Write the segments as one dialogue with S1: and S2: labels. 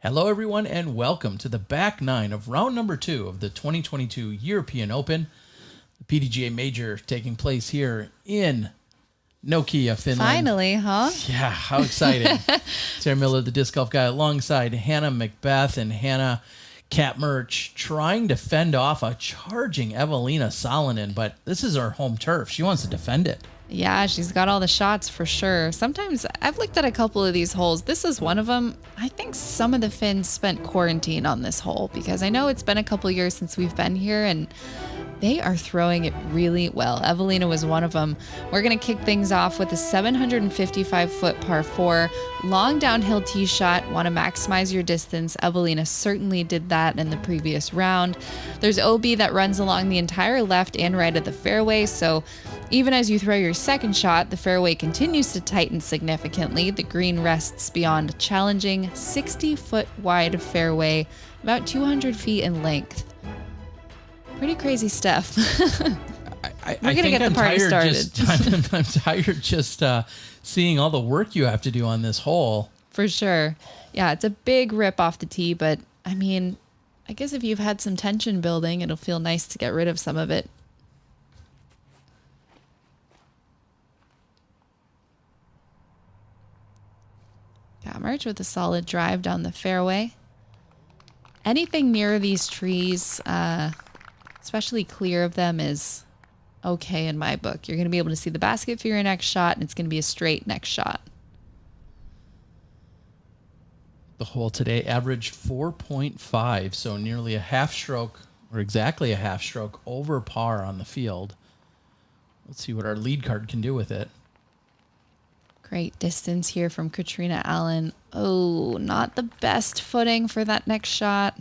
S1: Hello, everyone, and welcome to the back nine of round number 2 of the 2022 European Open, the PDGA Major taking place here in Nokia, Finland.
S2: Finally, huh?
S1: Yeah, how exciting. Sarah Miller, the disc golf guy, alongside Hannah Macbeth and Hannah Cat Mertsch, trying to fend off a charging Evelina Salonen, but this is her home turf. She wants to defend it.
S2: Yeah, she's got all the shots for sure. Sometimes I've looked at a couple of these holes. This is one of them. I think some of the Finns spent quarantine on this hole because I know it's been a couple years since we've been here and they are throwing it really well. Evelina was one of them. We're going to kick things off with a 755-foot par 4, long downhill tee shot. Want to maximize your distance. Evelina certainly did that in the previous round. There's OB that runs along the entire left and right of the fairway, so even as you throw your second shot, the fairway continues to tighten significantly. The green rests beyond a challenging 60-foot wide fairway, about 200 feet in length. Pretty crazy stuff.
S1: We're going to get the party started. I'm tired just seeing all the work you have to do on this hole.
S2: For sure. Yeah, it's a big rip off the tee, but I mean, I guess if you've had some tension building, it'll feel nice to get rid of some of it. Got Mertsch with a solid drive down the fairway. Anything near these trees, especially clear of them, is okay in my book. You're going to be able to see the basket for your next shot, and it's going to be a straight next shot.
S1: The hole today averaged 4.5, so nearly a half stroke, or exactly a half stroke, over par on the field. Let's see what our lead card can do with it.
S2: Great distance here from Catrina Allen. Oh, not the best footing for that next shot.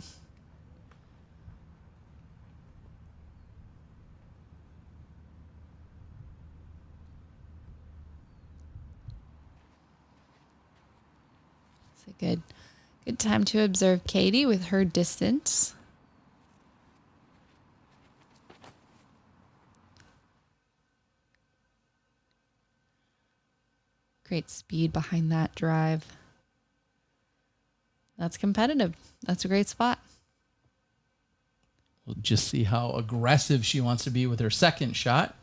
S2: It's a good time to observe Keiti with her distance. Great speed behind that drive. That's competitive. That's a great spot.
S1: We'll just see how aggressive she wants to be with her second shot.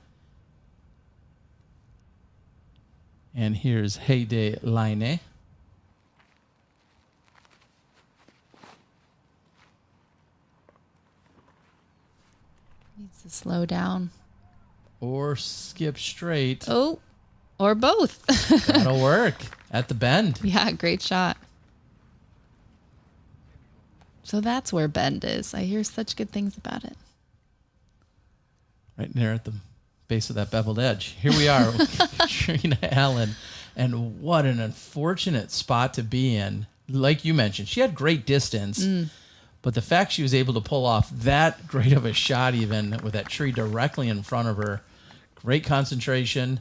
S1: And here's Heidi Laine.
S2: Needs to slow down.
S1: Or skip straight.
S2: Oh. Or both.
S1: That'll work at the bend.
S2: Yeah, great shot. So that's where bend is. I hear such good things about it.
S1: Right there at the base of that beveled edge. Here we are with Catrina Allen. And what an unfortunate spot to be in. Like you mentioned, she had great distance. But the fact she was able to pull off that great of a shot, even with that tree directly in front of her, great concentration.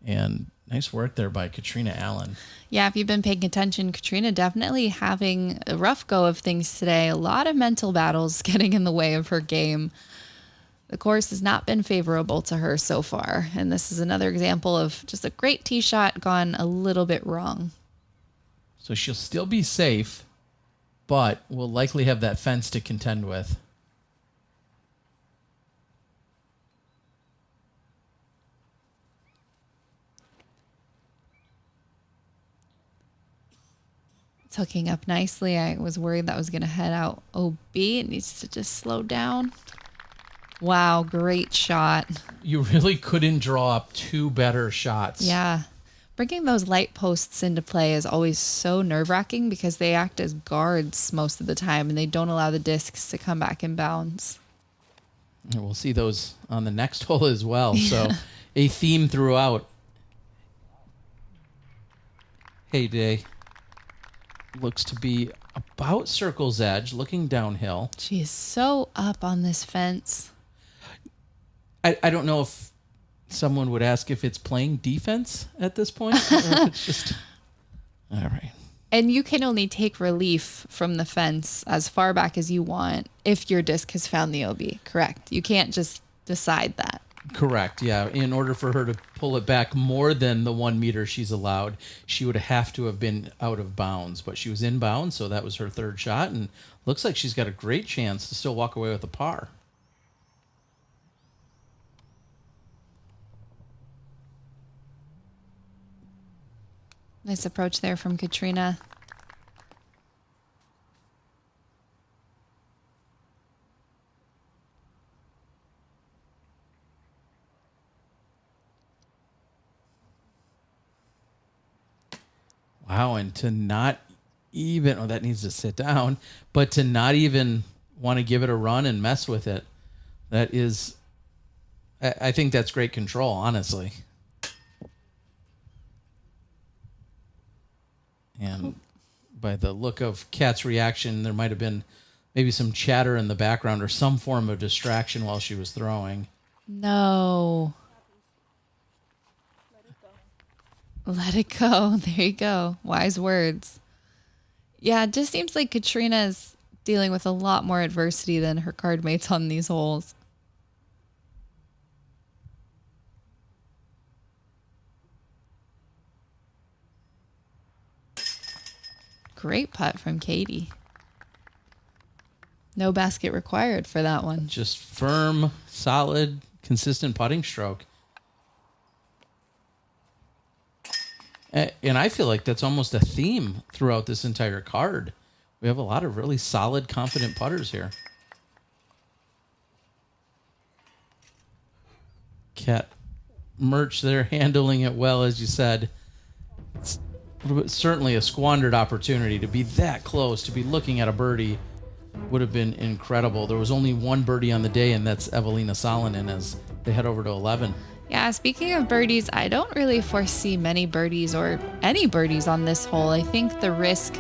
S1: And nice work there by Catrina Allen.
S2: Yeah, if you've been paying attention, Catrina definitely having a rough go of things today. A lot of mental battles getting in the way of her game. The course has not been favorable to her so far. And this is another example of just a great tee shot gone a little bit wrong.
S1: So she'll still be safe, but will likely have that fence to contend with.
S2: It's hooking up nicely. I was worried that was going to head out OB. It needs to just slow down. Wow, great shot.
S1: You really couldn't draw up two better shots.
S2: Yeah. Bringing those light posts into play is always so nerve-wracking because they act as guards most of the time and they don't allow the discs to come back in bounds.
S1: And we'll see those on the next hole as well. So a theme throughout. Heyday looks to be about circle's edge, looking downhill.
S2: She is so up on this fence.
S1: I don't know if someone would ask if it's playing defense at this point, or if it's just... All right.
S2: And you can only take relief from the fence as far back as you want if your disc has found the OB, correct? You can't just decide that.
S1: Correct. Yeah. In order for her to pull it back more than the 1 meter she's allowed, she would have to have been out of bounds. But she was in bounds, so that was her third shot, and looks like she's got a great chance to still walk away with a par.
S2: Nice approach there from Catrina.
S1: Wow, and to not even, oh, that needs to sit down, but to not even want to give it a run and mess with it, that is, I think that's great control, honestly. And by the look of Kat's reaction, there might have been maybe some chatter in the background or some form of distraction while she was throwing.
S2: No. Let it go. There you go. Wise words. Yeah, it just seems like Catrina is dealing with a lot more adversity than her card mates on these holes. Great putt from Keiti. No basket required for that one.
S1: Just firm, solid, consistent putting stroke. And I feel like that's almost a theme throughout this entire card. We have a lot of really solid, confident putters here. Kat Mertsch there handling it well, as you said. It's certainly a squandered opportunity to be that close, to be looking at a birdie would have been incredible. There was only one birdie on the day, and that's Evelina Salonen as they head over to 11.
S2: Yeah, speaking of birdies, I don't really foresee many birdies or any birdies on this hole. I think the risk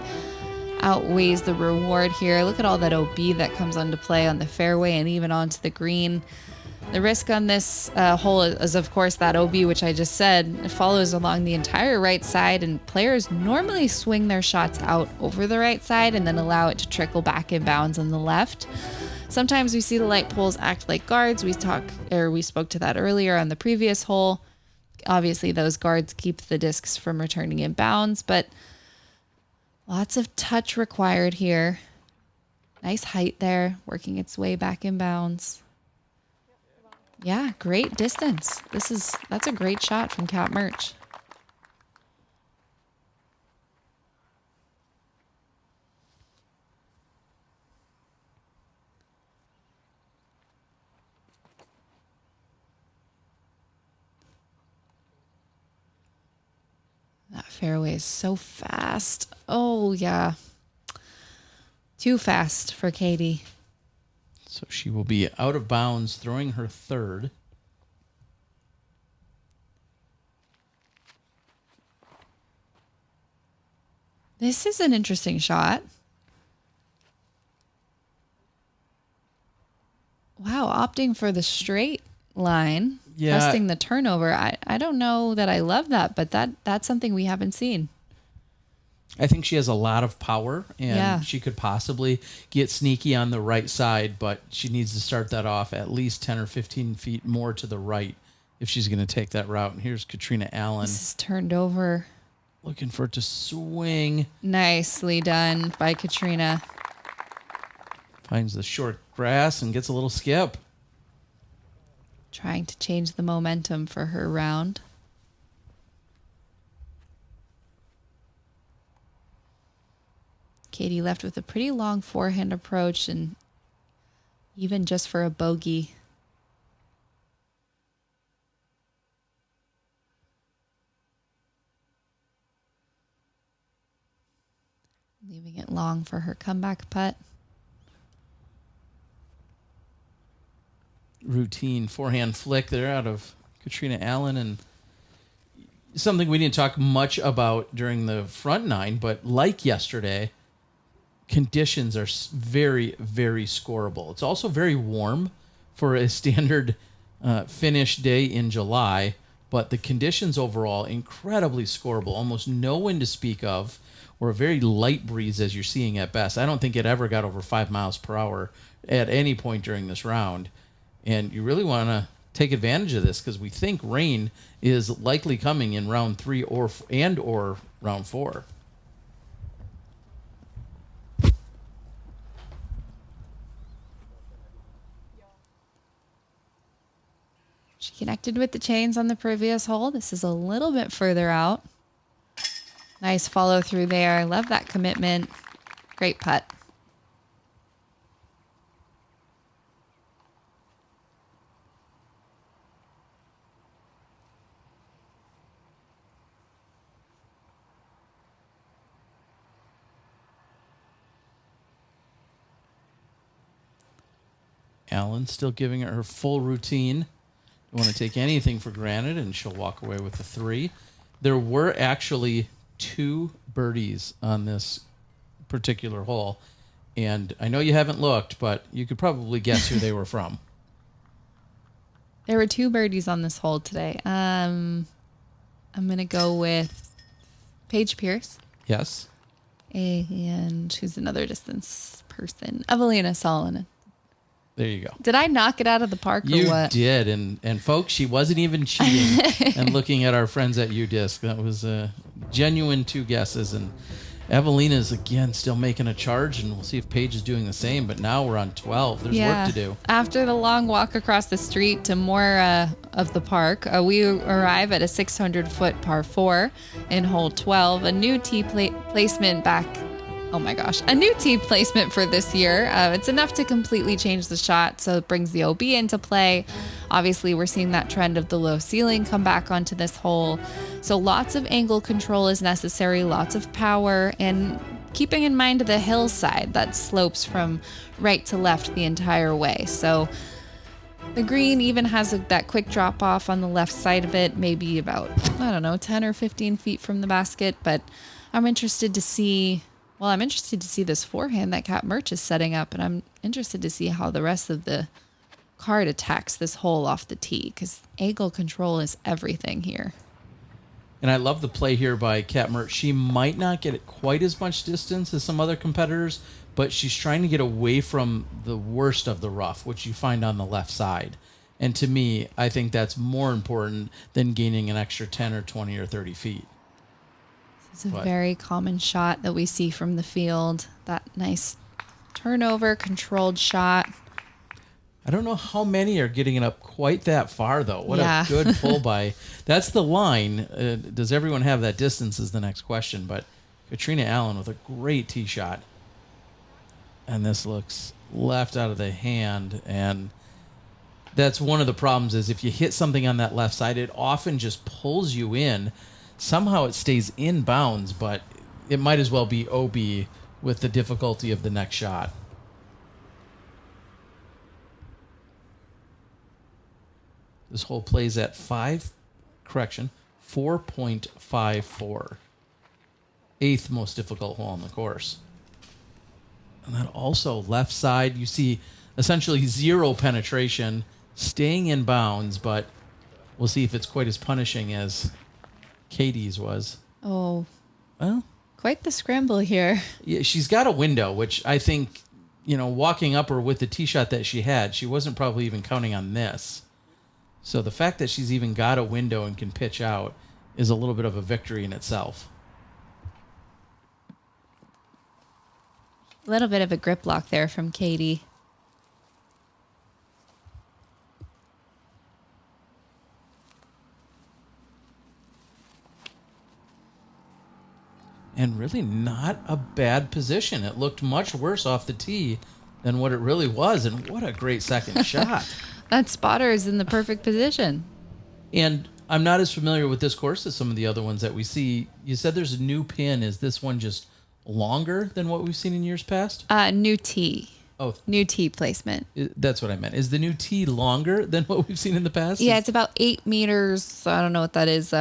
S2: outweighs the reward here. Look at all that OB that comes onto play on the fairway and even onto the green. The risk on this hole is, of course, that OB, which I just said. It follows along the entire right side, and players normally swing their shots out over the right side and then allow it to trickle back in bounds on the left. Sometimes we see the light poles act like guards. We spoke to that earlier on the previous hole. Obviously, those guards keep the discs from returning in bounds, but lots of touch required here. Nice height there, working its way back in bounds. Yeah, great distance. That's a great shot from Kat Mertsch. That fairway is so fast. Oh, yeah. Too fast for Keiti.
S1: So she will be out of bounds, throwing her third.
S2: This is an interesting shot. Wow, opting for the straight line.
S1: Yeah.
S2: Testing the turnover. I don't know that I love that, but that's something we haven't seen.
S1: I think she has a lot of power, and
S2: Yeah.
S1: she could possibly get sneaky on the right side, but she needs to start that off at least 10 or 15 feet more to the right if she's going to take that route. And here's Catrina Allen.
S2: This is turned over.
S1: Looking for it to swing.
S2: Nicely done by Catrina.
S1: Finds the short grass and gets a little skip.
S2: Trying to change the momentum for her round. Keiti left with a pretty long forehand approach, and even just for a bogey. Leaving it long for her comeback putt.
S1: Routine forehand flick there out of Catrina Allen, and something we didn't talk much about during the front nine, but like yesterday, conditions are very, very scoreable. It's also very warm for a standard finish day in July, but the conditions overall incredibly scoreable. Almost no wind to speak of, or a very light breeze as you're seeing at best. I don't think it ever got over 5 miles per hour at any point during this round. And you really want to take advantage of this because we think rain is likely coming in round 3 or round 4.
S2: She connected with the chains on the previous hole. This is a little bit further out. Nice follow through there. Love that commitment. Great putt.
S1: Allen still giving her her full routine. Don't want to take anything for granted, and she'll walk away with the 3. There were actually 2 birdies on this particular hole, and I know you haven't looked, but you could probably guess who they were from.
S2: There were 2 birdies on this hole today. I'm going to go with Paige Pierce.
S1: Yes.
S2: And who's another distance person? Evelina Salonen.
S1: There you go.
S2: Did I knock it out of the park or what?
S1: You did. And folks, she wasn't even cheating and looking at our friends at UDisc. That was a genuine 2 guesses. And Evelina's, again, still making a charge, and we'll see if Paige is doing the same. But now we're on 12. There's work to do.
S2: After the long walk across the street to more of the park, we arrive at a 600-foot par 4 in hole 12. A new tee placement back. Oh my gosh, a new tee placement for this year. It's enough to completely change the shot, so it brings the OB into play. Obviously, we're seeing that trend of the low ceiling come back onto this hole. So lots of angle control is necessary, lots of power, and keeping in mind the hillside that slopes from right to left the entire way. So the green even has that quick drop off on the left side of it, maybe about, 10 or 15 feet from the basket. But I'm interested to see this forehand that Kat Mertsch is setting up, and I'm interested to see how the rest of the card attacks this hole off the tee, because angle control is everything here.
S1: And I love the play here by Kat Mertsch. She might not get it quite as much distance as some other competitors, but she's trying to get away from the worst of the rough, which you find on the left side. And to me, I think that's more important than gaining an extra 10 or 20 or 30 feet.
S2: It's a very common shot that we see from the field. That nice turnover, controlled shot.
S1: I don't know how many are getting it up quite that far, though. What a good pull by. That's the line. Does everyone have that distance is the next question. But Catrina Allen with a great tee shot. And this looks left out of the hand. And that's one of the problems is if you hit something on that left side, it often just pulls you in. Somehow it stays in bounds, but it might as well be OB with the difficulty of the next shot. This hole plays at 4.54. 8th most difficult hole on the course. And then also left side, you see essentially 0 penetration, staying in bounds, but we'll see if it's quite as punishing as Keiti's was.
S2: Oh,
S1: well,
S2: quite the scramble here.
S1: Yeah, she's got a window, which I think, walking up her with the tee shot that she had, she wasn't probably even counting on this. So the fact that she's even got a window and can pitch out is a little bit of a victory in itself.
S2: A little bit of a grip lock there from Keiti.
S1: And really not a bad position. It looked much worse off the tee than what it really was. And what a great second shot.
S2: That spotter is in the perfect position.
S1: And I'm not as familiar with this course as some of the other ones that we see. You said there's a new pin. Is this one just longer than what we've seen in years past?
S2: New tee.
S1: Oh,
S2: new tee placement.
S1: That's what I meant. Is the new tee longer than what we've seen in the past?
S2: Yeah, it's about 8 meters. I don't know what that is.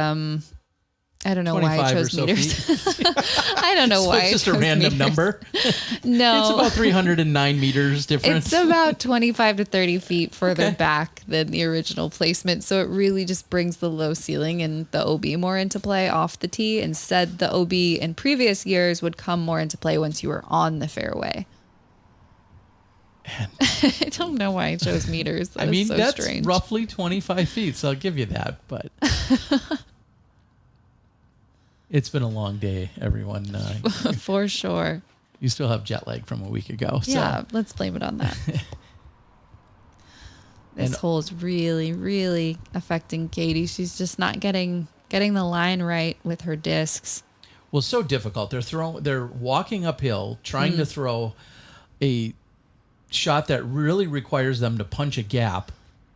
S2: I don't know why I chose meters. I don't know why.
S1: It's just a random number.
S2: No.
S1: It's about 309 meters difference.
S2: It's about 25 to 30 feet further back than the original placement. So it really just brings the low ceiling and the OB more into play off the tee. Instead, the OB in previous years would come more into play once you were on the fairway. I don't know why I chose meters. That is so
S1: that's
S2: strange.
S1: roughly 25 feet, so I'll give you that. But it's been a long day, everyone.
S2: For sure.
S1: You still have jet lag from a week ago.
S2: Yeah,
S1: So.
S2: let's blame it on that. This hole is really, really affecting Keiti. She's just not getting the line right with her discs.
S1: Well, so difficult. They're walking uphill, trying to throw a shot that really requires them to punch a gap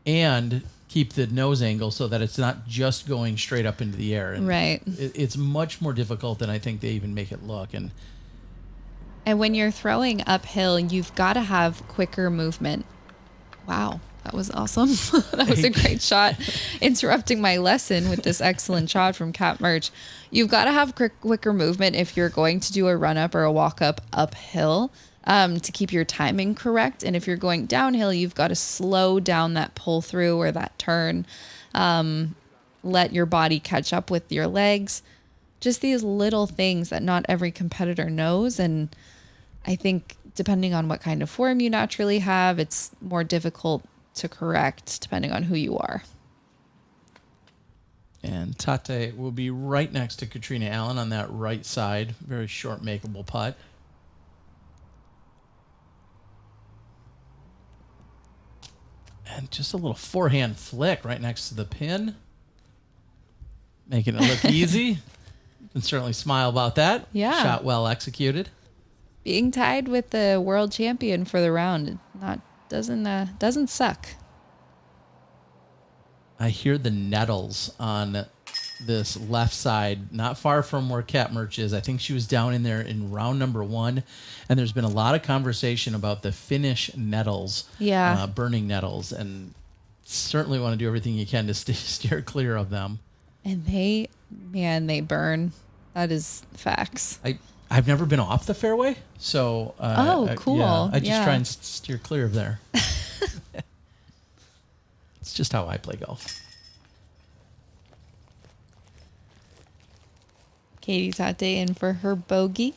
S1: and keep the nose angle so that it's not just going straight up into the air. And
S2: right.
S1: It's much more difficult than I think they even make it look. And
S2: when you're throwing uphill, you've got to have quicker movement. Wow. That was awesome. That was a great shot. Interrupting my lesson with this excellent shot from Cat Mertsch. You've got to have quicker movement if you're going to do a run up or a walk up uphill to keep your timing correct. And if you're going downhill, you've got to slow down that pull through or that turn. Let your body catch up with your legs. Just these little things that not every competitor knows. And I think depending on what kind of form you naturally have, it's more difficult to correct depending on who you are.
S1: And Tätte will be right next to Catrina Allen on that right side. Very short, makeable putt. And just a little forehand flick right next to the pin. Making it look easy. You can certainly smile about that.
S2: Yeah.
S1: Shot well executed.
S2: Being tied with the world champion for the round doesn't suck.
S1: I hear the nettles on this left side, not far from where Cat Mertsch is. I think she was down in there in round number 1. And there's been a lot of conversation about the Finnish nettles, burning nettles. And certainly want to do everything you can to steer clear of them.
S2: And they burn. That is facts.
S1: I've never been off the fairway, so
S2: cool.
S1: I just try and steer clear of there. It's just how I play golf.
S2: Keiti Tätte in for her bogey.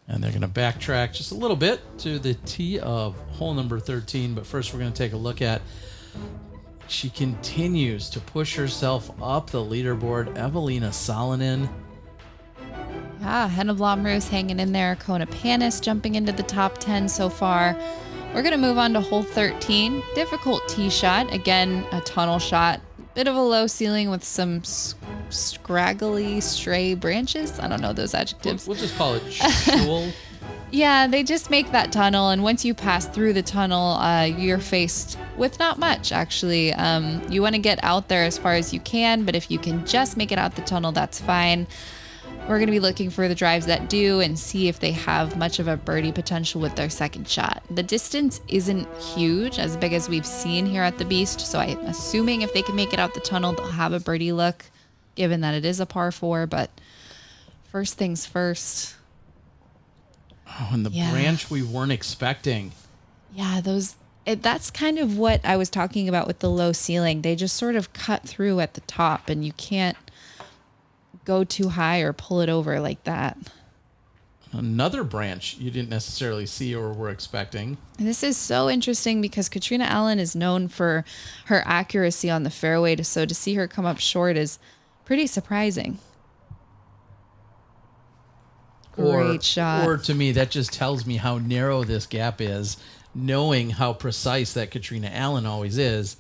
S1: And they're going to backtrack just a little bit to the tee of hole number 13. But first, we're going to take a look at. She continues to push herself up the leaderboard. Evelina Salonen.
S2: Yeah, Henna Blomroos hanging in there. Kona Panis jumping into the top 10 so far. We're going to move on to hole 13. Difficult tee shot. Again, a tunnel shot. Bit of a low ceiling with some scraggly stray branches. I don't know those adjectives.
S1: We'll just call it shul.
S2: Yeah, they just make that tunnel, and once you pass through the tunnel, you're faced with not much, actually. You want to get out there as far as you can, but if you can just make it out the tunnel, that's fine. We're going to be looking for the drives that do and see if they have much of a birdie potential with their second shot. The distance isn't huge, as big as we've seen here at the Beast, so I'm assuming if they can make it out the tunnel, they'll have a birdie look, given that it is a par 4, but first things first.
S1: Oh, and the branch we weren't expecting.
S2: Yeah, that's kind of what I was talking about with the low ceiling. They just sort of cut through at the top, and you can't go too high or pull it over like that.
S1: Another branch you didn't necessarily see or were expecting.
S2: And this is so interesting because Catrina Allen is known for her accuracy on the fairway, so to see her come up short is pretty surprising. Great shot.
S1: Or to me, that just tells me how narrow this gap is, knowing how precise that Catrina Allen always is.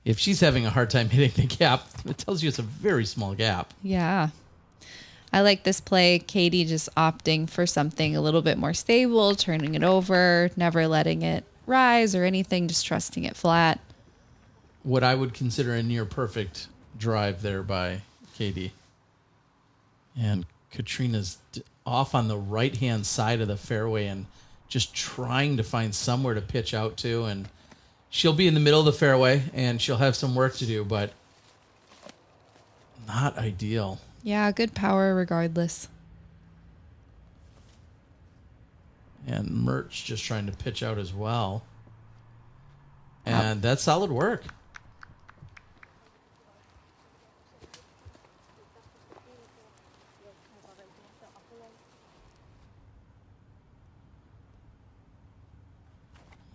S1: If she's having a hard time hitting the gap, it tells you it's a very small gap.
S2: Yeah. I like this play. Keiti just opting for something a little bit more stable, turning it over, never letting it rise or anything, just trusting it flat.
S1: What I would consider a near perfect drive there by Keiti. And Katrina's off on the right-hand side of the fairway and just trying to find somewhere to pitch out to. And she'll be in the middle of the fairway and she'll have some work to do, but not ideal.
S2: Yeah, good power regardless.
S1: And Mertsch just trying to pitch out as well. And that's solid work.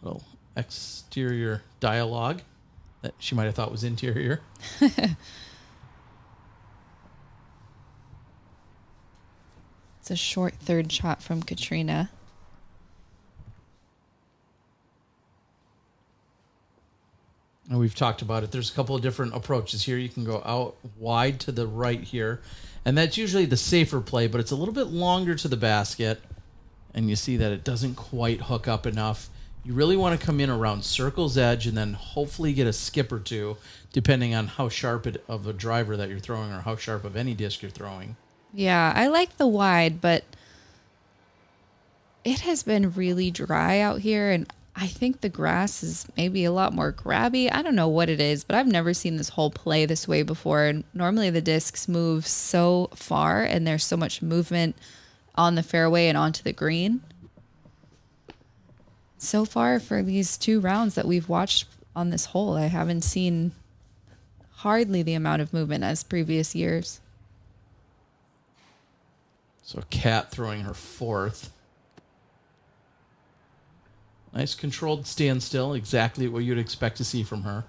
S1: Little exterior dialogue that she might have thought was interior.
S2: It's a short third shot from Catrina.
S1: And we've talked about it. There's a couple of different approaches here. You can go out wide to the right here, and that's usually the safer play, but it's a little bit longer to the basket, and you see that it doesn't quite hook up enough. You really want to come in around circle's edge and then hopefully get a skip or two, depending on how sharp of a driver that you're throwing or how sharp of any disc you're throwing.
S2: Yeah, I like the wide, but it has been really dry out here, and I think the grass is maybe a lot more grabby. I don't know what it is, but I've never seen this hole play this way before. And normally the discs move so far, and there's so much movement on the fairway and onto the green. So far for these 2 rounds that we've watched on this hole, I haven't seen hardly the amount of movement as previous years.
S1: So Kat throwing her 4th. Nice controlled standstill, exactly what you'd expect to see from her.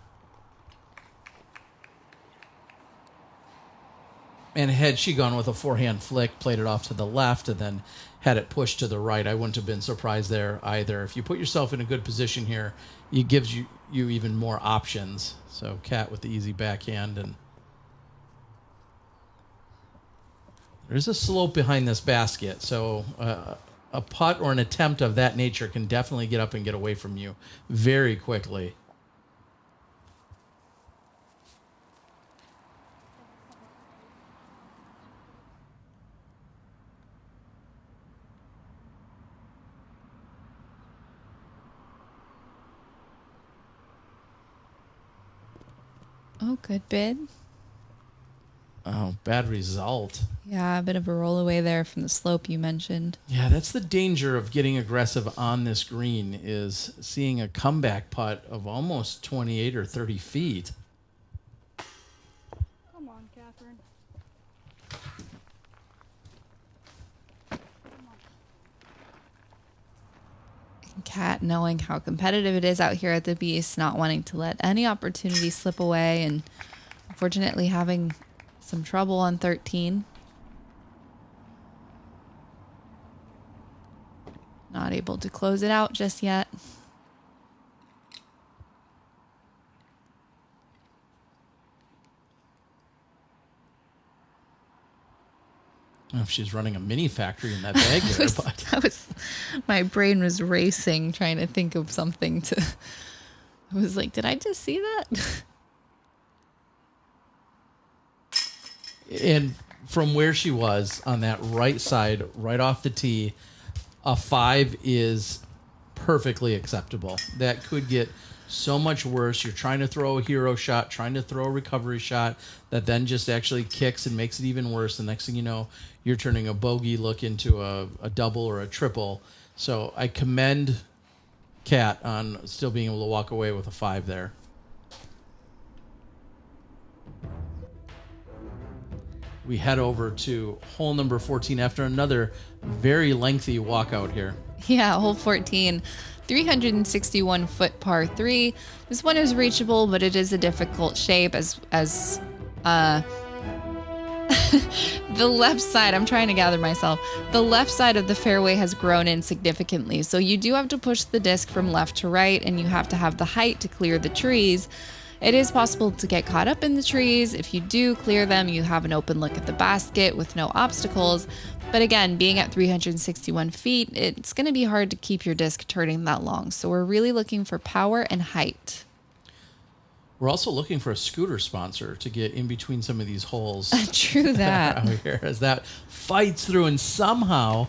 S1: And had she gone with a forehand flick, played it off to the left, and then had it pushed to the right, I wouldn't have been surprised there either. If you put yourself in a good position here, it gives you even more options. So Kat with the easy backhand, and there's a slope behind this basket, so a putt or an attempt of that nature can definitely get up and get away from you very quickly.
S2: Oh, good bid.
S1: Oh, bad result.
S2: Yeah, a bit of a roll away there from the slope you mentioned.
S1: Yeah, that's the danger of getting aggressive on this green, is seeing a comeback putt of almost 28 or 30 feet.
S3: Come on, Catherine.
S2: Kat, knowing how competitive it is out here at the Beast, not wanting to let any opportunity slip away, and unfortunately having some trouble on 13. Not able to close it out just yet.
S1: I don't know if she's running a mini factory in that bag there, but
S2: My brain was racing trying to think of something to. I was like, did I just see that?
S1: And from where she was on that right side, right off the tee, a 5 is perfectly acceptable. That could get so much worse. You're trying to throw a hero shot, trying to throw a recovery shot that then just actually kicks and makes it even worse. The next thing you know, you're turning a bogey look into a double or a triple. So I commend Kat on still being able to walk away with a 5 there. We head over to hole number 14 after another very lengthy walkout here.
S2: Yeah, hole 14, 361-foot par 3. This one is reachable, but it is a difficult shape as the left side, I'm trying to gather myself. The left side of the fairway has grown in significantly. So you do have to push the disc from left to right, and you have to have the height to clear the trees. It is possible to get caught up in the trees. If you do clear them, you have an open look at the basket with no obstacles. But again, being at 361 feet, it's going to be hard to keep your disc turning that long. So we're really looking for power and height.
S1: We're also looking for a scooter sponsor to get in between some of these holes.
S2: True that.
S1: Out here, as that fights through and somehow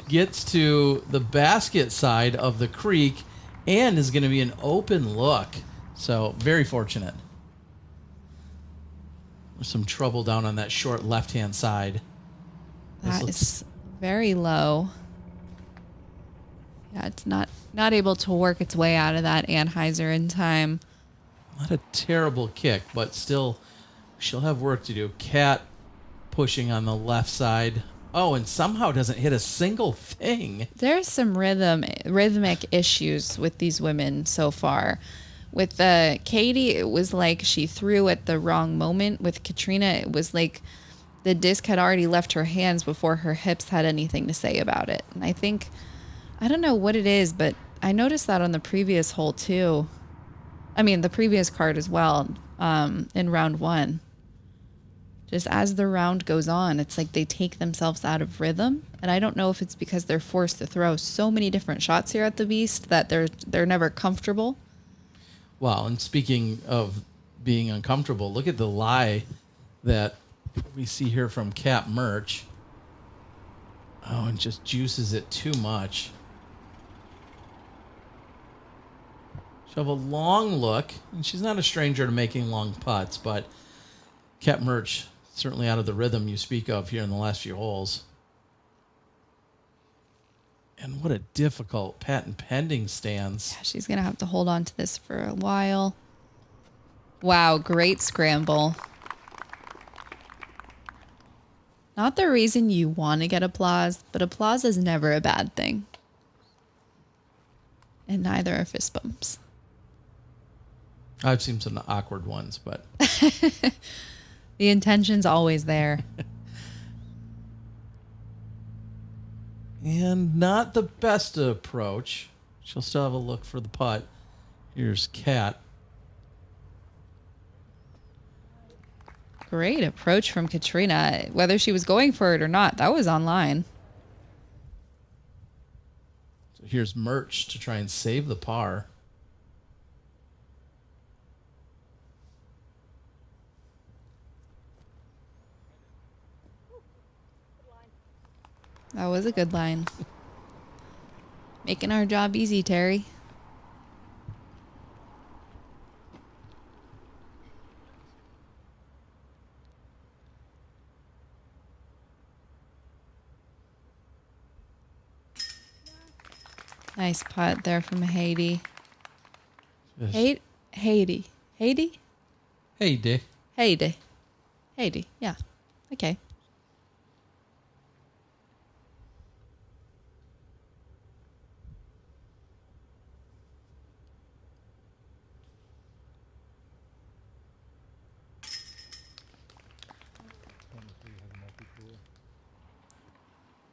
S1: gets to the basket side of the creek and is going to be an open look. So very fortunate. There's some trouble down on that short left-hand side.
S2: That is very low. Yeah, it's not able to work its way out of that Anheuser in time.
S1: Not a terrible kick, but still, she'll have work to do. Cat pushing on the left side. Oh, and somehow doesn't hit a single thing.
S2: There's some rhythmic issues with these women so far. With Keiti, it was like she threw at the wrong moment. With Catrina, it was like the disc had already left her hands before her hips had anything to say about it. And I don't know what it is, but I noticed that on the previous hole too. I mean, the previous card as well, in round 1. Just as the round goes on, it's like they take themselves out of rhythm. And I don't know if it's because they're forced to throw so many different shots here at the Beast that they're never comfortable.
S1: Well, and speaking of being uncomfortable, look at the lie that we see here from Cap Mertsch. Oh, and just juices it too much. She'll have a long look, and she's not a stranger to making long putts, but Cap Mertsch certainly out of the rhythm you speak of here in the last few holes. And what a difficult patent pending stance.
S2: Yeah, she's going to have to hold on to this for a while. Wow, great scramble. Not the reason you want to get applause, but applause is never a bad thing. And neither are fist bumps.
S1: I've seen some awkward ones, but
S2: the intention's always there.
S1: And not the best approach. She'll still have a look for the putt. Here's Cat.
S2: Great approach from Catrina. Whether she was going for it or not, that was online.
S1: So here's Mertsch to try and save the par.
S2: That was a good line. Making our job easy, Terry. Nice putt there from Heidi.
S1: Yes.
S2: Heidi.
S1: Heidi.
S2: Heidi. Yeah. Okay.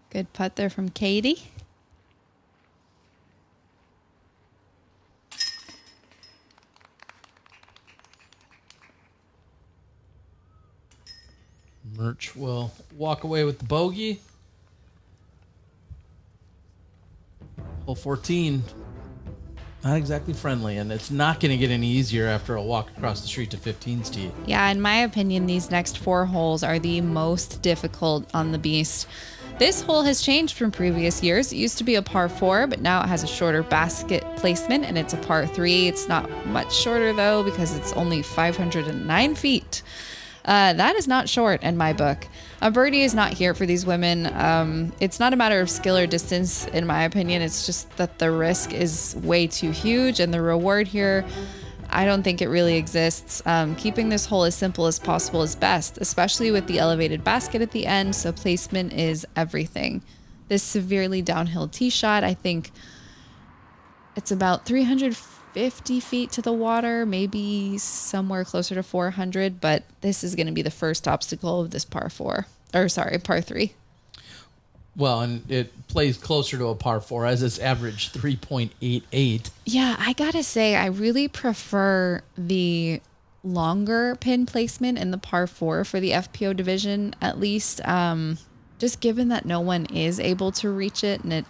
S2: Good putt there from Keiti.
S1: Mertsch will walk away with the bogey. Hole 14. Not exactly friendly, and it's not going to get any easier after a walk across the street to 15's tee.
S2: Yeah, in my opinion, these next 4 holes are the most difficult on the Beast. This hole has changed from previous years. It used to be a par 4, but now it has a shorter basket placement, and it's a par 3. It's not much shorter, though, because it's only 509 feet. That is not short in my book. A birdie is not here for these women. It's not a matter of skill or distance, in my opinion. It's just that the risk is way too huge, and the reward here, I don't think it really exists. Keeping this hole as simple as possible is best, especially with the elevated basket at the end, so placement is everything. This severely downhill tee shot, I think it's about 350 feet to the water, maybe somewhere closer to 400, but this is going to be the first obstacle of this par 3.
S1: Well, and it plays closer to a par 4 as its average 3.88.
S2: Yeah, I gotta say, I really prefer the longer pin placement in the par 4 for the FPO division, at least. Just given that no one is able to reach it, and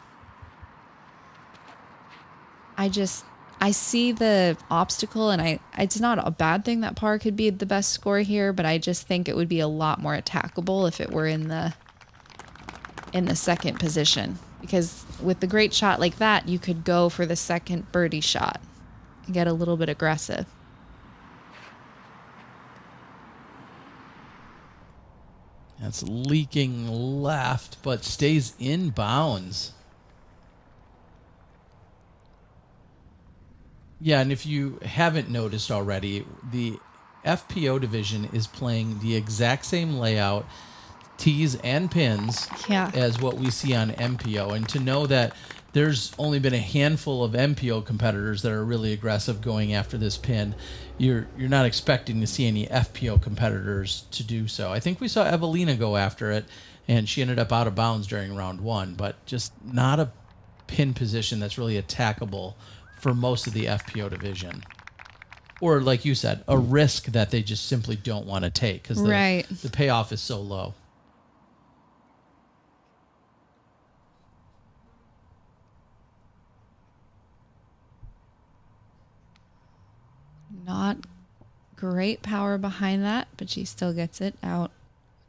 S2: I see the obstacle, and it's not a bad thing that par could be the best score here, but I just think it would be a lot more attackable if it were in the second position, because with the great shot like that, you could go for the second birdie shot and get a little bit aggressive.
S1: That's leaking left, but stays in bounds. Yeah, and if you haven't noticed already, the FPO division is playing the exact same layout, tees and pins,
S2: Yeah.
S1: as what we see on MPO. And to know that there's only been a handful of MPO competitors that are really aggressive going after this pin, you're not expecting to see any FPO competitors to do so. I think we saw Evelina go after it, and she ended up out of bounds during round one, but just not a pin position that's really attackable for most of the FPO division. Or like you said, a risk that they just simply don't want to take because the payoff is so low.
S2: Not great power behind that, but she still gets it out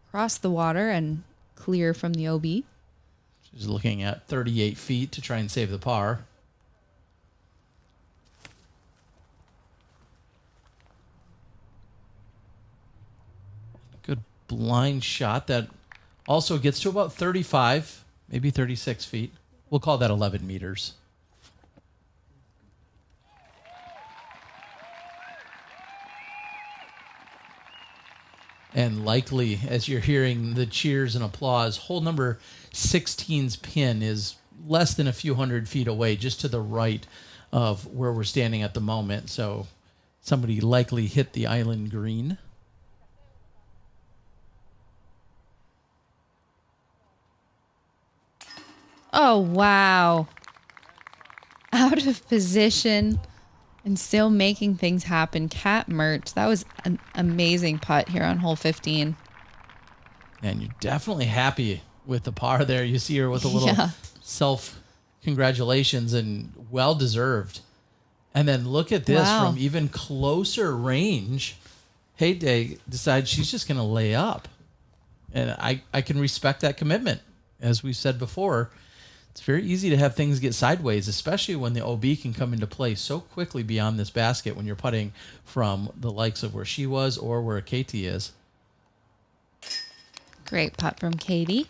S2: across the water and clear from the OB.
S1: She's looking at 38 feet to try and save the par. Good blind shot that also gets to about 35, maybe 36 feet. We'll call that 11 meters. And likely, as you're hearing the cheers and applause, hole number 16's pin is less than a few hundred feet away, just to the right of where we're standing at the moment. So somebody likely hit the island green.
S2: Oh, wow. Out of position and still making things happen. Cat Mertsch. That was an amazing putt here on hole 15.
S1: And you're definitely happy with the par there. You see her with a little self-congratulations and well-deserved. And then look at this from even closer range. Heidi decides she's just going to lay up. And I can respect that commitment. As we've said before, it's very easy to have things get sideways, especially when the OB can come into play so quickly beyond this basket when you're putting from the likes of where she was or where Keiti is.
S2: Great putt from Keiti.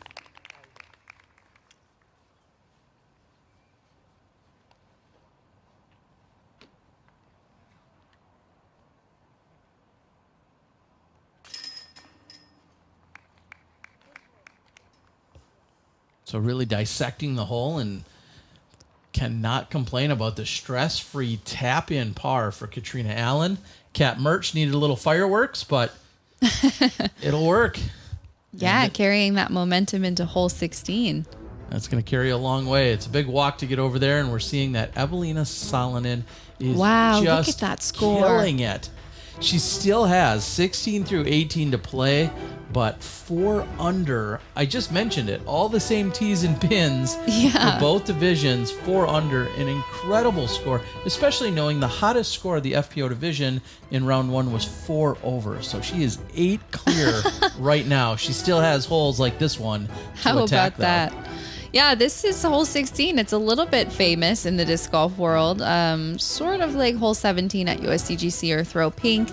S1: So really dissecting the hole and cannot complain about the stress-free tap-in par for Catrina Allen. Cat Mertsch needed a little fireworks, but it'll work.
S2: Yeah, carrying that momentum into hole 16.
S1: That's going to carry a long way. It's a big walk to get over there, and we're seeing that Evelina Salonen is
S2: look at that score.
S1: Killing it. She still has 16 through 18 to play, but 4 under. I just mentioned it. All the same tees and pins for both divisions, 4 under. An incredible score, especially knowing the hottest score of the FPO division in round 1 was 4 over. So she is 8 clear right now. She still has holes like this one to attack.
S2: How about that? Yeah, this is hole 16. It's a little bit famous in the disc golf world, sort of like hole 17 at USDGC or Throw Pink.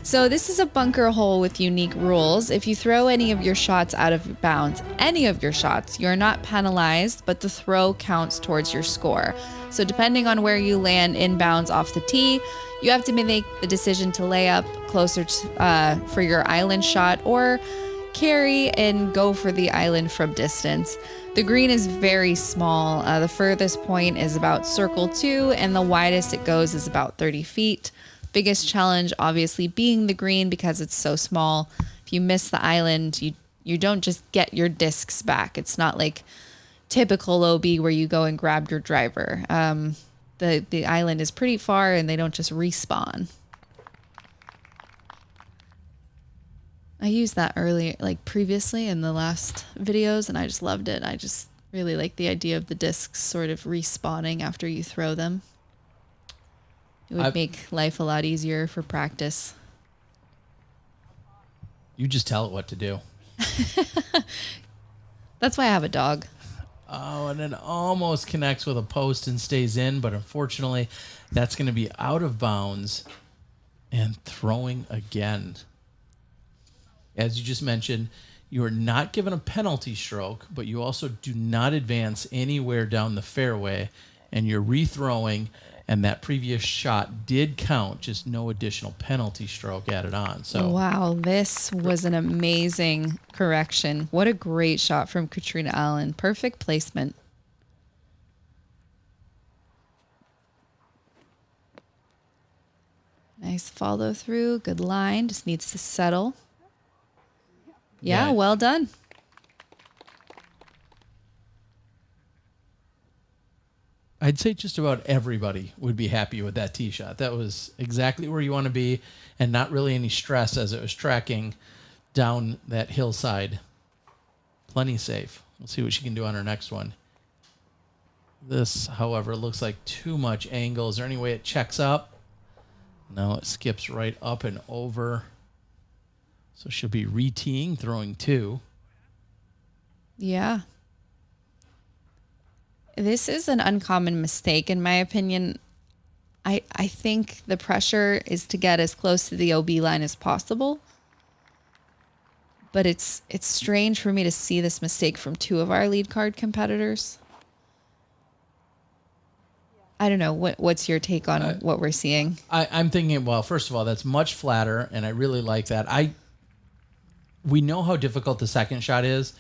S2: So this is a bunker hole with unique rules. If you throw any of your shots out of bounds, any of your shots, you're not penalized, but the throw counts towards your score. So depending on where you land inbounds off the tee, you have to make the decision to lay up closer to, for your island shot or carry and go for the island from distance. The green is very small. The furthest point is about circle 2, and the widest it goes is about 30 feet. Biggest challenge, obviously, being the green because it's so small. If you miss the island, you don't just get your discs back. It's not like typical OB where you go and grab your driver. The island is pretty far, and they don't just respawn. I used that earlier, like previously in the last videos, and I just loved it. I just really like the idea of the discs sort of respawning after you throw them. It would make life a lot easier for practice.
S1: You just tell it what to do.
S2: That's why I have a dog.
S1: Oh, and it almost connects with a post and stays in, but unfortunately, that's going to be out of bounds and throwing again. As you just mentioned, you are not given a penalty stroke, but you also do not advance anywhere down the fairway, and you're rethrowing. And that previous shot did count, just no additional penalty stroke added on. So
S2: wow, this was an amazing correction. What a great shot from Catrina Allen. Perfect placement. Nice follow through. Good line. Just needs to settle. Yeah, well done.
S1: I'd say just about everybody would be happy with that tee shot. That was exactly where you want to be, and not really any stress as it was tracking down that hillside. Plenty safe. We'll see what she can do on her next one. This, however, looks like too much angle. Is there any way it checks up? No, it skips right up and over. So she'll be re-teeing, throwing 2.
S2: Yeah. This is an uncommon mistake, in my opinion. I think the pressure is to get as close to the OB line as possible. But it's strange for me to see this mistake from 2 of our lead card competitors. I don't know. What's your take on what we're seeing?
S1: I'm thinking, well, first of all, that's much flatter, and I really like that. We know how difficult the second shot is,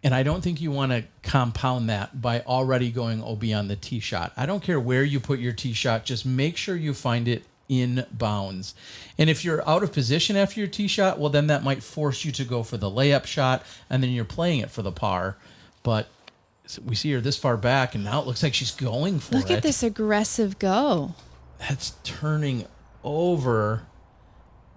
S1: and I don't think you want to compound that by already going OB on the tee shot. I don't care where you put your tee shot. Just make sure you find it in bounds. And if you're out of position after your tee shot, well, then that might force you to go for the layup shot, and then you're playing it for the par. But we see her this far back, and now it looks like she's going for it.
S2: Look at this aggressive go.
S1: That's turning over,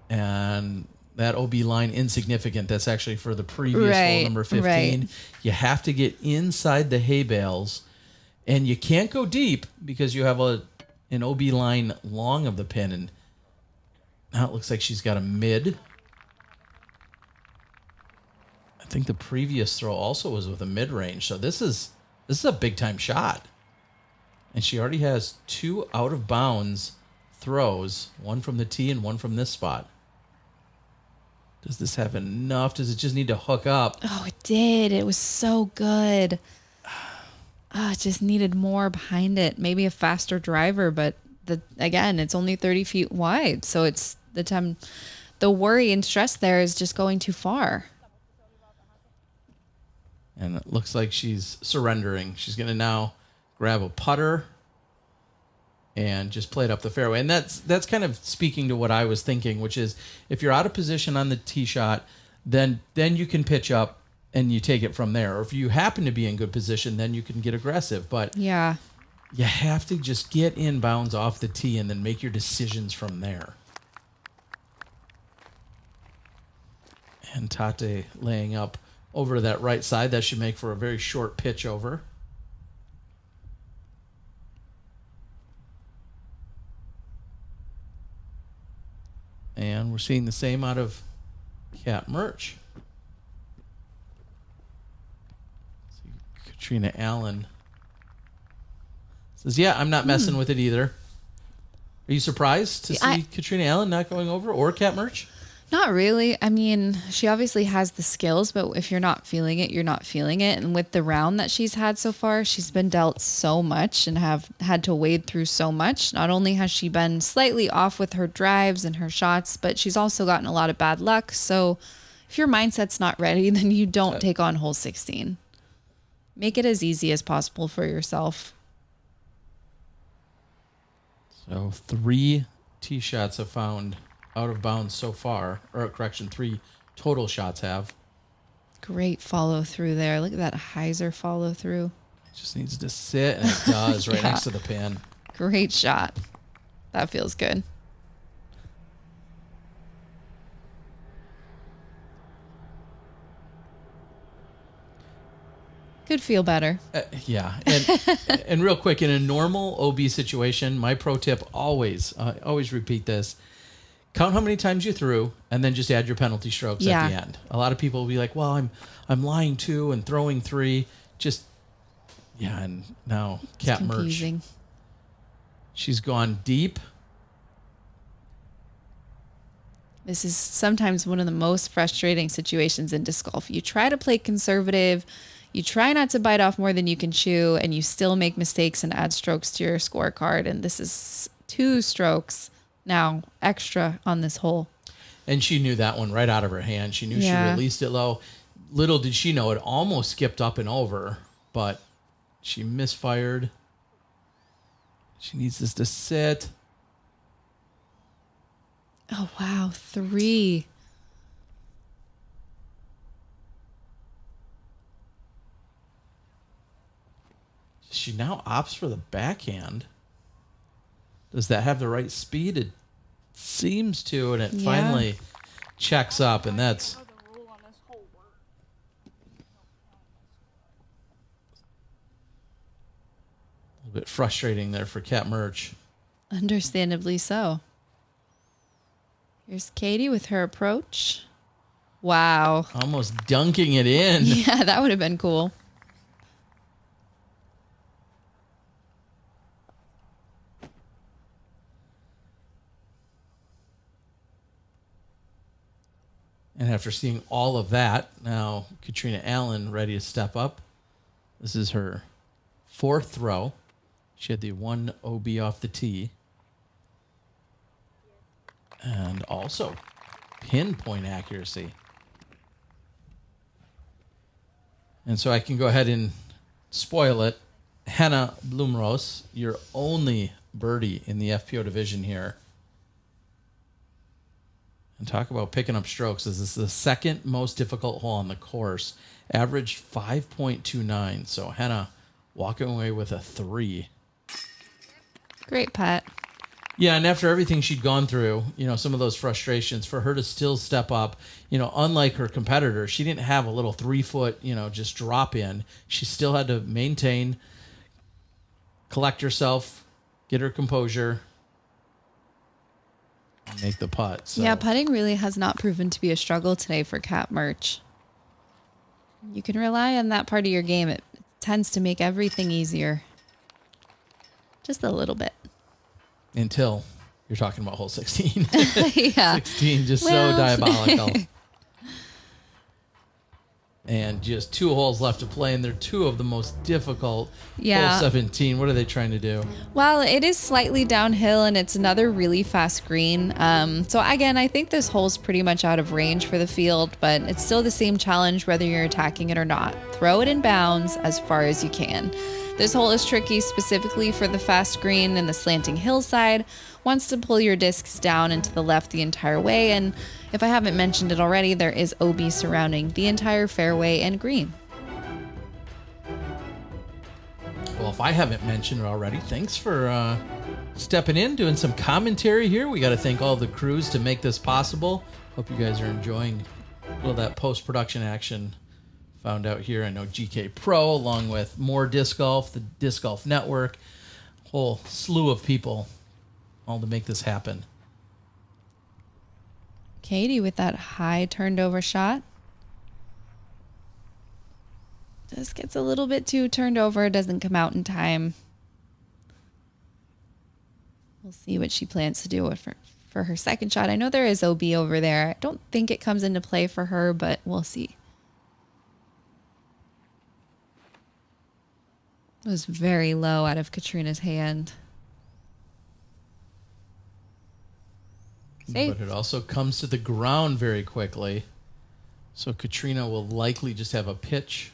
S1: and that OB line insignificant. That's actually for the previous hole, number 15. Right. You have to get inside the hay bales, and you can't go deep because you have an OB line long of the pin, and now it looks like she's got a mid. I think the previous throw also was with a mid-range, so this is a big-time shot. And she already has 2 out-of-bounds throws, one from the tee and one from this spot. Does this have enough? Does it just need to hook up?
S2: Oh, it did. It was so good. It just needed more behind it. Maybe a faster driver, but again, it's only 30 feet wide. So it's the worry and stress there is just going too far.
S1: And it looks like she's surrendering. She's going to now grab a putter and just play it up the fairway. And that's kind of speaking to what I was thinking, which is if you're out of position on the tee shot, then you can pitch up and you take it from there. Or if you happen to be in good position, then you can get aggressive. But
S2: yeah,
S1: you have to just get in bounds off the tee and then make your decisions from there. And Tätte laying up over to that right side. That should make for a very short pitch over. And we're seeing the same out of Kat Mertsch. Catrina Allen says, yeah, I'm not messing with it either. Are you surprised to see Catrina Allen not going over, or Kat Mertsch?
S2: Not really. I mean, she obviously has the skills, but if you're not feeling it, you're not feeling it. And with the round that she's had so far, she's been dealt so much and have had to wade through so much. Not only has she been slightly off with her drives and her shots, but she's also gotten a lot of bad luck. So if your mindset's not ready, then you don't take on hole 16. Make it as easy as possible for yourself.
S1: So 3 tee shots have found out of bounds so far, or correction, 3 total shots have.
S2: Great follow through there. Look at that hyzer follow through.
S1: Just needs to sit, and it does right next to the pin.
S2: Great shot. That feels good. Could feel better.
S1: Yeah. And real quick, in a normal OB situation, my pro tip always repeat this. Count how many times you threw, and then just add your penalty strokes at the end. A lot of people will be like, well, I'm lying 2 and throwing 3. And now Kat Mertsch. She's gone deep.
S2: This is sometimes one of the most frustrating situations in disc golf. You try to play conservative. You try not to bite off more than you can chew, and you still make mistakes and add strokes to your scorecard. And this is 2 strokes now extra on this hole.
S1: And she knew that one right out of her hand. She knew she released it low. Little did she know it almost skipped up and over, but she misfired. She needs this to sit.
S2: Oh, wow. 3.
S1: She now opts for the backhand. Does that have the right speed? It seems to, and it finally checks up, and that's... a little bit frustrating there for Kat Mertsch.
S2: Understandably so. Here's Keiti with her approach. Wow.
S1: Almost dunking it in.
S2: Yeah, that would have been cool.
S1: And after seeing all of that, now Catrina Allen ready to step up. This is her 4th throw. She had the 1 OB off the tee. And also pinpoint accuracy. And so I can go ahead and spoil it. Hannah Blumros, your only birdie in the FPO division here. And talk about picking up strokes. This is the 2nd most difficult hole on the course. Averaged 5.29. So Hannah walking away with a 3.
S2: Great putt.
S1: Yeah, and after everything she'd gone through, some of those frustrations, for her to still step up, unlike her competitor, she didn't have a little 3-foot, just drop in. She still had to maintain, collect herself, get her composure, and make the putt. So.
S2: Yeah, putting really has not proven to be a struggle today for Kat Mertsch. You can rely on that part of your game. It tends to make everything easier. Just a little bit.
S1: Until you're talking about hole 16.
S2: Yeah.
S1: 16, just so diabolical. And just 2 holes left to play, and they're 2 of the most difficult.
S2: Yeah.
S1: Hole 17, what are they trying to do?
S2: Well, it is slightly downhill, and it's another really fast green. So again, I think this hole's pretty much out of range for the field, but it's still the same challenge whether you're attacking it or not. Throw it in bounds as far as you can. This hole is tricky specifically for the fast green and the slanting hillside. Wants to pull your discs down and to the left the entire way, and if I haven't mentioned it already, there is OB surrounding the entire fairway and green.
S1: Well, if I haven't mentioned it already, thanks for stepping in, doing some commentary here. We got to thank all the crews to make this possible. Hope you guys are enjoying a little of that post-production action found out here. I know GK Pro, along with More Disc Golf, the Disc Golf Network, a whole slew of people, all to make this happen.
S2: Keiti with that high turned over shot. Just gets a little bit too turned over, doesn't come out in time. We'll see what she plans to do for her second shot. I know there is OB over there. I don't think it comes into play for her, but we'll see. It was very low out of Catrina's hand.
S1: But it also comes to the ground very quickly. So Catrina will likely just have a pitch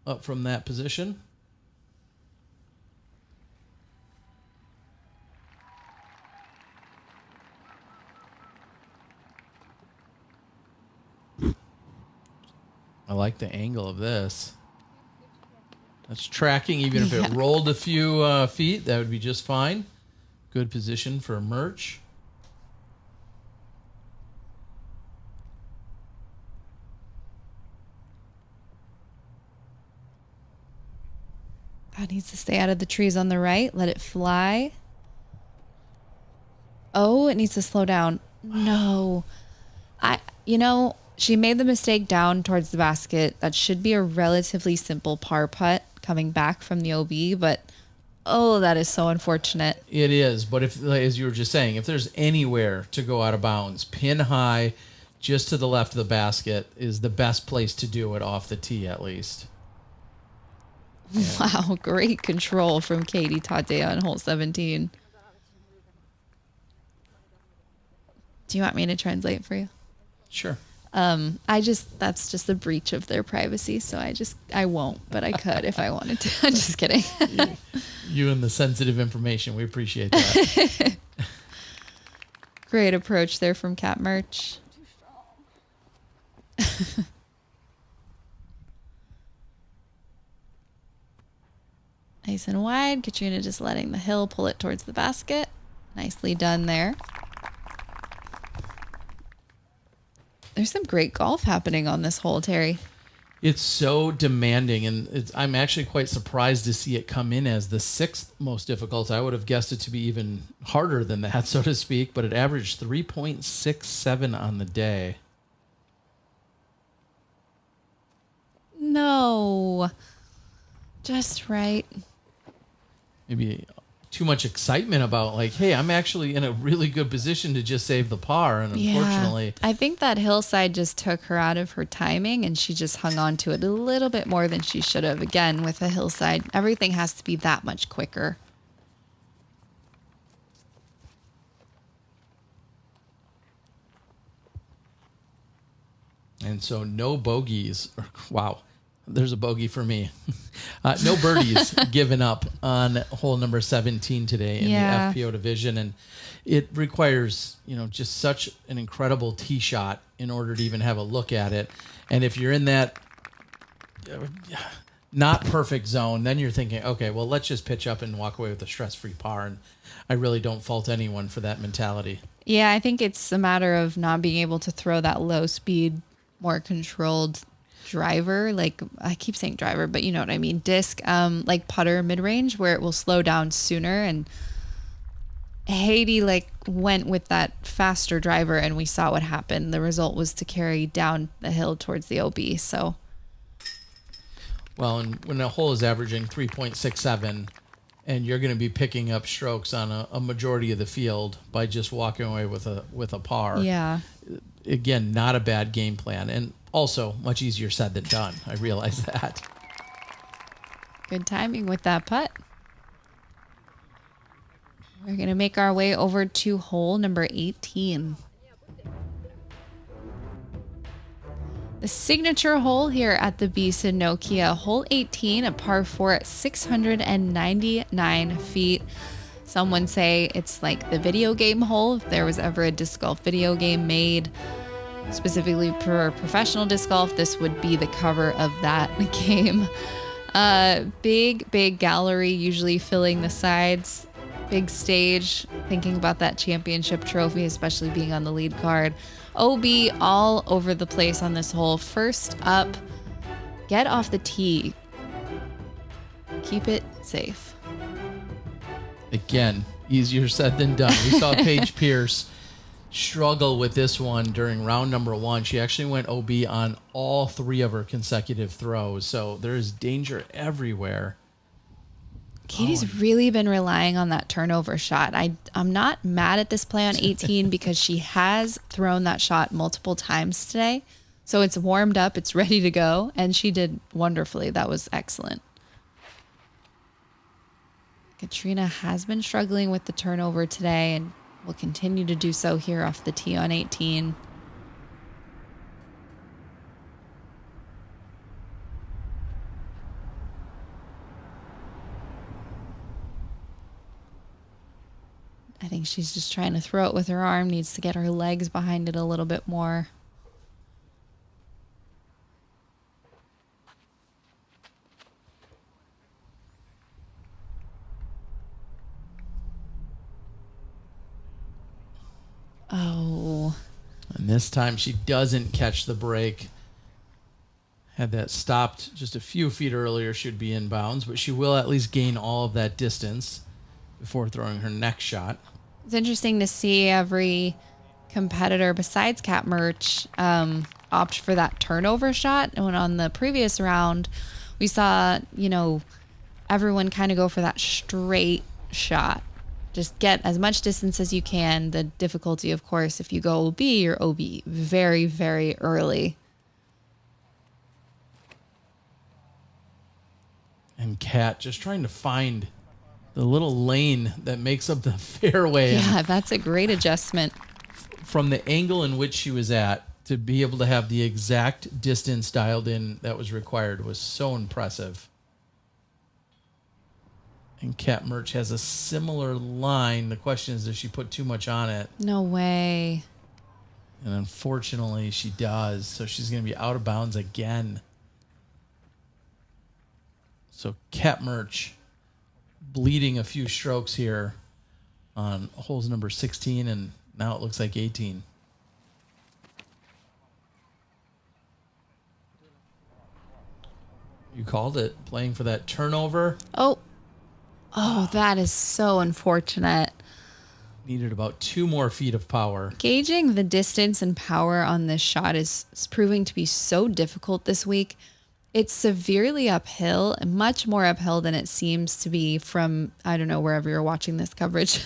S1: up from that position. I like the angle of this. That's tracking. Even if it rolled a few feet, that would be just fine. Good position for Mertsch.
S2: That needs to stay out of the trees on the right. Let it fly. Oh, it needs to slow down. No. She made the mistake down towards the basket. That should be a relatively simple par putt coming back from the OB, but that is so unfortunate.
S1: It is, but if, as you were just saying, if there's anywhere to go out of bounds, pin high, just to the left of the basket is the best place to do it off the tee at least.
S2: Wow, great control from Keiti Tätte on hole 17. Do you want me to translate for you?
S1: Sure.
S2: That's just a breach of their privacy, so I won't, but I could if I wanted to. I'm just kidding.
S1: You and the sensitive information, we appreciate that.
S2: Great approach there from Cat Mertsch. Nice and wide. Catrina just letting the hill pull it towards the basket. Nicely done there. There's some great golf happening on this hole, Terry.
S1: It's so demanding, and I'm actually quite surprised to see it come in as the 6th most difficult. I would have guessed it to be even harder than that, so to speak, but it averaged 3.67 on the day.
S2: No. Just right.
S1: Maybe too much excitement about like, hey, I'm actually in a really good position to just save the par. And unfortunately,
S2: I think that hillside just took her out of her timing and she just hung on to it a little bit more than she should have. Again, with a hillside, everything has to be that much quicker.
S1: And so no bogeys. Wow. There's a bogey for me. No birdies given up on hole number 17 today in the FPO division. And it requires, just such an incredible tee shot in order to even have a look at it. And if you're in that not perfect zone, then you're thinking, okay, well, let's just pitch up and walk away with a stress-free par. And I really don't fault anyone for that mentality.
S2: Yeah, I think it's a matter of not being able to throw that low speed, more controlled driver, like I keep saying driver, but you know what I mean, disc, like putter mid-range where it will slow down sooner. And Heidi went with that faster driver and we saw what happened. The result was to carry down the hill towards the OB. So
S1: well, and when a hole is averaging 3.67 and you're going to be picking up strokes on a majority of the field by just walking away with a par, again, not a bad game plan. And also, much easier said than done. I realize that.
S2: Good timing with that putt. We're going to make our way over to hole number 18. The signature hole here at the Beeson Nokia. Hole 18, a par 4 at 699 feet. Someone say it's like the video game hole, if there was ever a disc golf video game made specifically for professional disc golf, this would be the cover of that game. Big gallery, usually filling the sides. Big stage, thinking about that championship trophy, especially being on the lead card. OB all over the place on this hole. First up, get off the tee. Keep it safe.
S1: Again, easier said than done. We saw Paige Pierce struggle with this one during round number 1. She actually went OB on all 3 of her consecutive throws. So there is danger everywhere.
S2: Keiti's really been relying on that turnover shot. I'm not mad at this play on 18 because she has thrown that shot multiple times today. So it's warmed up, it's ready to go, and she did wonderfully. That was excellent. Catrina has been struggling with the turnover today and will continue to do so here off the tee on 18. I think she's just trying to throw it with her arm, needs to get her legs behind it a little bit more. Oh.
S1: And this time she doesn't catch the break. Had that stopped just a few feet earlier, she'd be in bounds, but she will at least gain all of that distance before throwing her next shot.
S2: It's interesting to see every competitor besides Cat Mertsch opt for that turnover shot. And when on the previous round, we saw, everyone kind of go for that straight shot. Just get as much distance as you can. The difficulty, of course, if you go OB, you're OB very, very early.
S1: And Kat just trying to find the little lane that makes up the fairway.
S2: Yeah, that's a great adjustment.
S1: From the angle in which she was at to be able to have the exact distance dialed in that was required was so impressive. And Kat Mertsch has a similar line. The question is, does she put too much on it?
S2: No way.
S1: And unfortunately, she does. So she's going to be out of bounds again. So Kat Mertsch bleeding a few strokes here on holes number 16, and now it looks like 18. You called it, playing for that turnover.
S2: Oh, that is so unfortunate.
S1: Needed about 2 more feet of power.
S2: Gauging the distance and power on this shot is proving to be so difficult this week. It's severely uphill, much more uphill than it seems to be from, I don't know, wherever you're watching this coverage.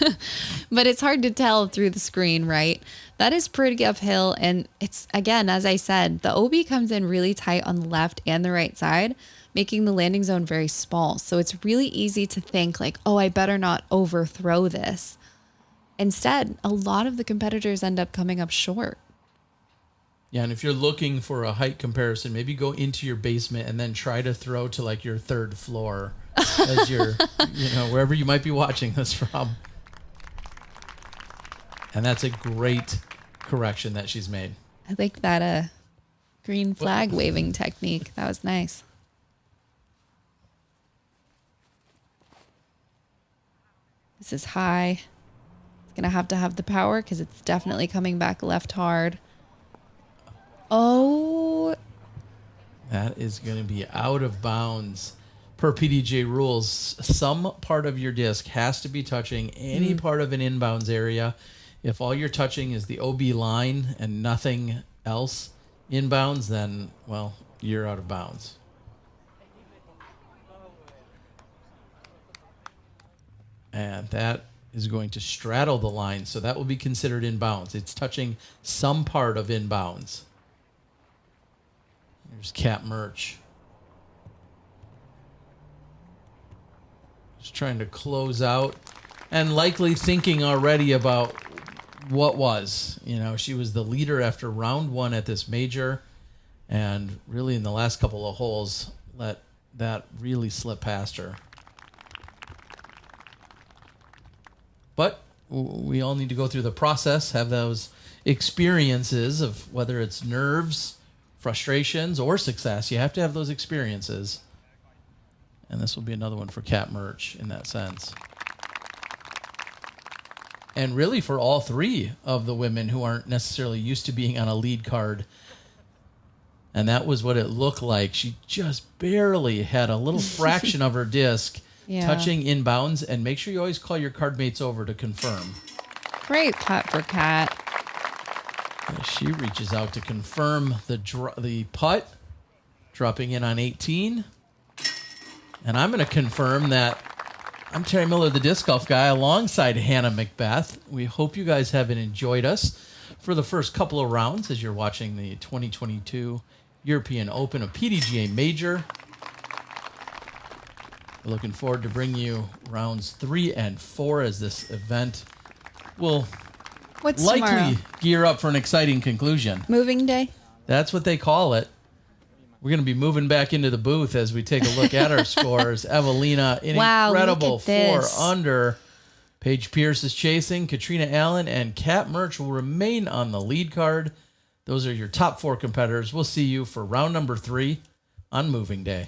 S2: But it's hard to tell through the screen, right? That is pretty uphill. And it's, again, as I said, the OB comes in really tight on the left and the right side, making the landing zone very small. So it's really easy to think like, oh, I better not overthrow this. Instead, a lot of the competitors end up coming up short.
S1: Yeah, and if you're looking for a height comparison, maybe go into your basement and then try to throw to like your 3rd floor as you're, wherever you might be watching this from. And that's a great correction that she's made.
S2: I like that green flag waving technique. That was nice. This is high. It's going to have the power because it's definitely coming back left hard. Oh.
S1: That is going to be out of bounds. Per PDJ rules, some part of your disc has to be touching any part of an inbounds area. If all you're touching is the OB line and nothing else inbounds, then, well, you're out of bounds. And that is going to straddle the line, so that will be considered inbounds. It's touching some part of inbounds. There's Kat Mertsch. Just trying to close out and likely thinking already about what was. She was the leader after round 1 at this major, and really in the last couple of holes let that really slip past her. But we all need to go through the process, have those experiences of whether it's nerves, frustrations, or success. You have to have those experiences. And this will be another one for Kat Mertsch in that sense. And really for all 3 of the women who aren't necessarily used to being on a lead card. And that was what it looked like. She just barely had a little fraction of her disc touching inbounds. And make sure you always call your card mates over to confirm.
S2: Great putt for Kat.
S1: She reaches out to confirm the putt, dropping in on 18. And I'm going to confirm that I'm Terry Miller, the disc golf guy, alongside Hannah Macbeth. We hope you guys have enjoyed us for the first couple of rounds as you're watching the 2022 European Open, a PDGA major. We're looking forward to bringing you rounds 3 and 4 as this event will likely
S2: tomorrow?
S1: Gear up for an exciting conclusion.
S2: Moving day?
S1: That's what they call it. We're going to be moving back into the booth as we take a look at our scores. Evelina, an incredible 4 under. Paige Pierce is chasing. Catrina Allen and Kat Mertsch will remain on the lead card. Those are your top 4 competitors. We'll see you for round number 3 on Moving Day.